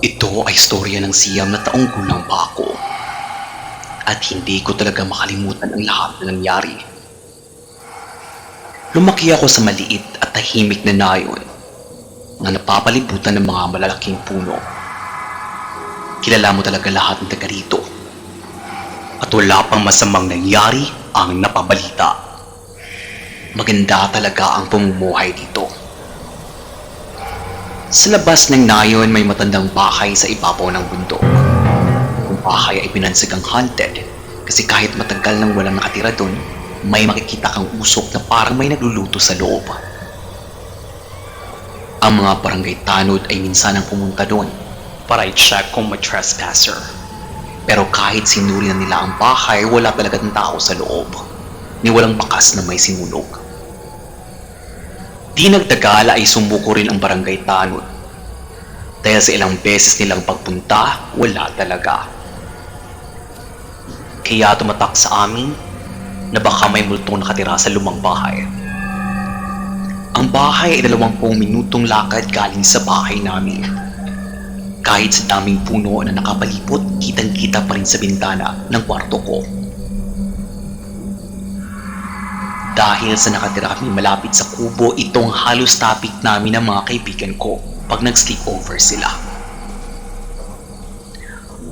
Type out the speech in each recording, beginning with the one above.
Ito ay istorya ng siyam na taong gulang pa ako. At hindi ko talaga makalimutan ang lahat na nangyari. Lumaki ako sa maliit at tahimik na nayon na napapalibutan ng mga malalaking puno. Kilala mo talaga lahat ng taga rito. At wala pang masamang nangyari ang napabalita. Maganda talaga ang pamumuhay dito. Sa labas ng nayon may matandang bahay sa ibabaw ng bundok. Ang bahay ay binansagang haunted kasi kahit matagal nang walang nakatira doon, may makikita kang usok na parang may nagluluto sa loob. Ang mga barangay tanod ay minsan ang pumunta doon para i-check kung may trespasser. Pero kahit sinuri na nila ang bahay, wala talagang tao sa loob, ni walang bakas na may sinunog. Di nagtagal ay sumuko rin ang barangay tanod. Dahil sa ilang beses nilang pagpunta, wala talaga. Kaya tumatak sa amin na baka may multong nakatira sa lumang bahay. Ang bahay ay 20 minutong lakad galing sa bahay namin. Kahit sa daming puno na nakapalipot, kitang-kita pa rin sa bintana ng kwarto ko. Dahil sa nakatira kami malapit sa kubo, itong halos topic namin ng mga kaibigan ko pag nag-sleepover sila.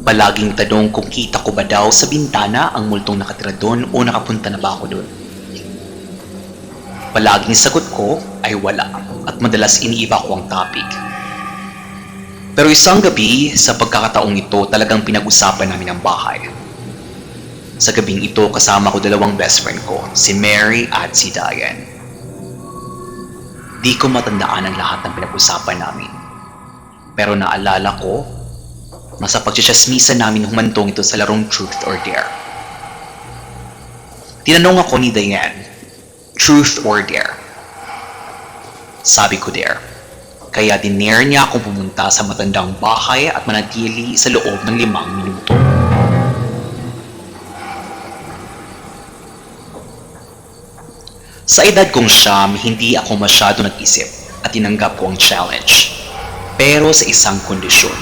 Palaging tanong kung kita ko ba daw sa bintana ang multong nakatira doon o nakapunta na ba ako doon. Palaging sagot ko ay wala at madalas iniiba ko ang topic. Pero isang gabi, sa pagkakataong ito, talagang pinag-usapan namin ang bahay. Sa gabing ito, kasama ko 2 best friend ko, si Mary at si Diane. Di ko matandaan ang lahat ng pinag-usapan namin. Pero naalala ko na sa pagtsitsasmisan namin humantong ito sa larong Truth or Dare. Tinanong ako ni Diane, Truth or Dare? Sabi ko Dare. Kaya dinare niya akong pumunta sa matandang bahay at manatili sa loob ng 5 minuto. Sa edad kong siyam, hindi ako masyado nag-isip at tinanggap ko ang challenge. Pero sa isang kondisyon.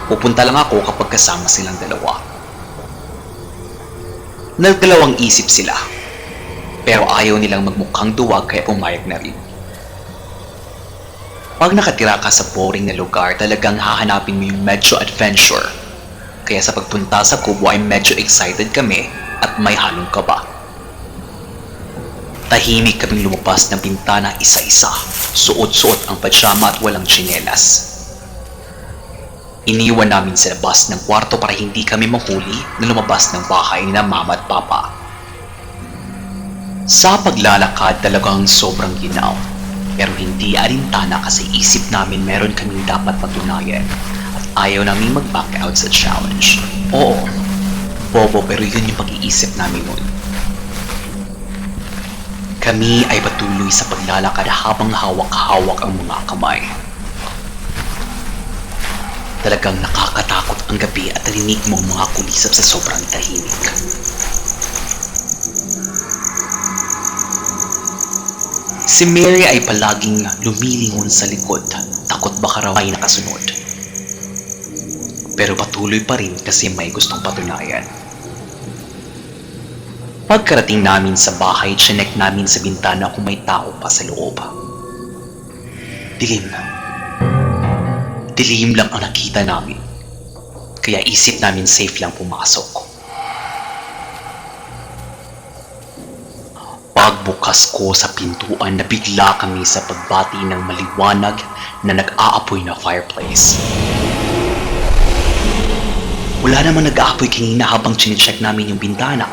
Pupunta lang ako kapag kasama silang dalawa. Nagdalawang isip sila. Pero ayaw nilang magmukhang duwag kaya pumayag na rin. Pag nakatira ka sa boring na lugar, talagang hahanapin mo yung medyo adventure. Kaya sa pagpunta sa kubo ay medyo excited kami at may halong kaba. Tahimik kaming lumabas ng bintana isa-isa, suot-suot ang pajama at walang tsinelas. Iniwan namin sa labas ng kwarto para hindi kami mahuli na lumabas ng bahay ni mama at papa. Sa paglalakad talagang sobrang ginaw, pero hindi alintana kasi isip namin meron kaming dapat patunayan at ayaw namin mag-back out sa challenge. Oo, bobo pero yun yung pag-iisip namin nun. Kami ay patuloy sa paglalakad habang hawak-hawak ang mga kamay. Talagang nakakatakot ang gabi at narinig mo ang mga kulisap sa sobrang tahimik. Si Mary ay palaging lumilingon sa likod, takot baka raw ay nakasunod. Pero patuloy pa rin kasi may gustong patunayan. Pagkarating namin sa bahay, chinek namin sa bintana kung may tao pa sa loob. Dilim. Dilim lang ang nakita namin. Kaya isip namin safe lang pumasok. Pagbukas ko sa pintuan, nabigla kami sa pagbati ng maliwanag na nag-aapoy na fireplace. Wala namang nag-aapoy kanina habang chinecheck namin yung bintana.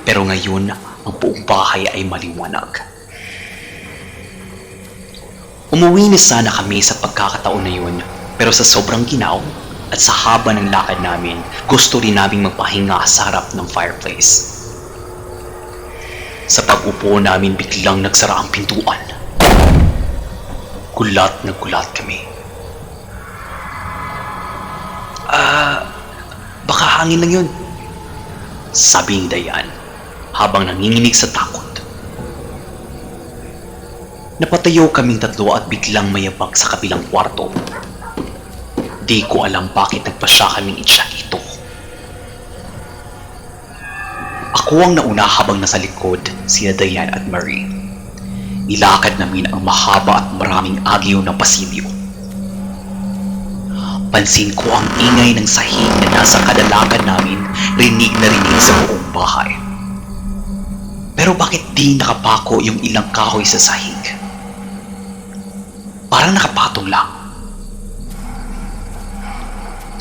Pero ngayon, ang buong bahay ay maliwanag. Umuwi na sana kami sa pagkakataon na yun, pero sa sobrang ginaw at sa haba ng lakad namin, gusto rin naming magpahinga sa harap ng fireplace. Sa pag-upo namin, biglang nagsara ang pintuan. Gulat na gulat kami. Baka hangin lang yun, sabi ni Diane habang nanginginig sa takot. Napatayo kaming tatlo at biglang mayabag sa kabilang kwarto. Di ko alam bakit nagpasya kaming i-check ito. Ako ang nauna habang nasa likod sina Diane at Marie. Nilakad namin ang mahaba at maraming agyo ng pasilyo. Pansin ko ang ingay ng sahig na nasa kadalakan namin, rinig na rinig sa buong bahay. Pero bakit di nakapako yung ilang kahoy sa sahig? Parang nakapatong lang.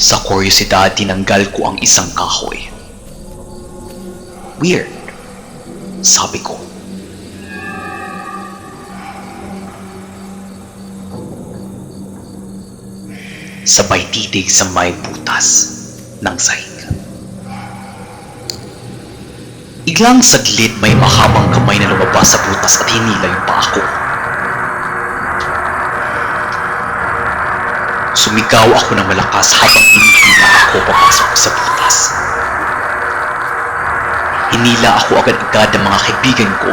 Sa kuryosidad, tinanggal ko ang isang kahoy. Weird, sabi ko. Sabay titig sa may butas ng sahig. Iglang saglit may mahabang kamay na lumabas sa butas at hinila yung paa ko. Sumigaw ako ng malakas habang hinihila ako papasok sa butas. Hinila ako agad-agad ng mga kaibigan ko.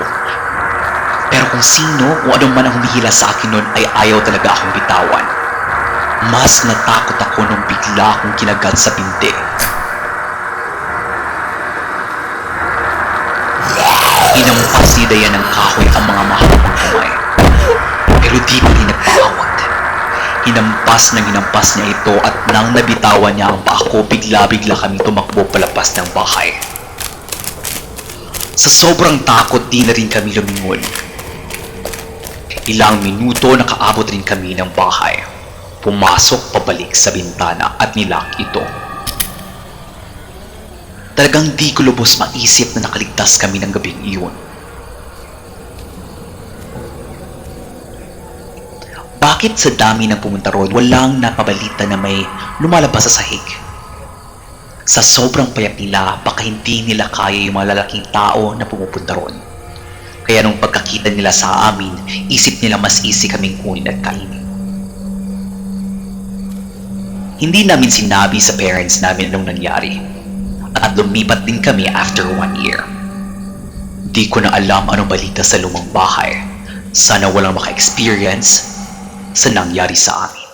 Pero kung sino o anong man ang humihila sa akin nun ay ayaw talaga akong bitawan. Mas natakot ako nung bigla akong kinagat sa binti. Hinampas ni Diane ng kahoy ang mga mahabang kamay. Pero di pa rin nagpaawat. Hinampas niya ito at nang nabitawan niya ang paa ko, bigla-bigla kami tumakbo palabas ng bahay. Sa sobrang takot, di na rin kami lumingon. Ilang minuto nakaabot rin kami ng bahay. Pumasok pabalik sa bintana at nilock ito. Talagang di ko lubos maisip na nakaligtas kami ng gabing iyon. Bakit sa dami ng pumunta roon, walang napabalita na may lumalabas sa sahig? Sa sobrang payak nila, baka hindi nila kaya yung mga lalaking tao na pumupunta roon. Kaya nung pagkakita nila sa amin, isip nila mas easy kaming kunin at kainin. Hindi namin sinabi sa parents namin anong nangyari. At lumipat din kami after 1 year. Di ko na alam anong balita sa lumang bahay. Sana walang maka-experience sa nangyari sa amin.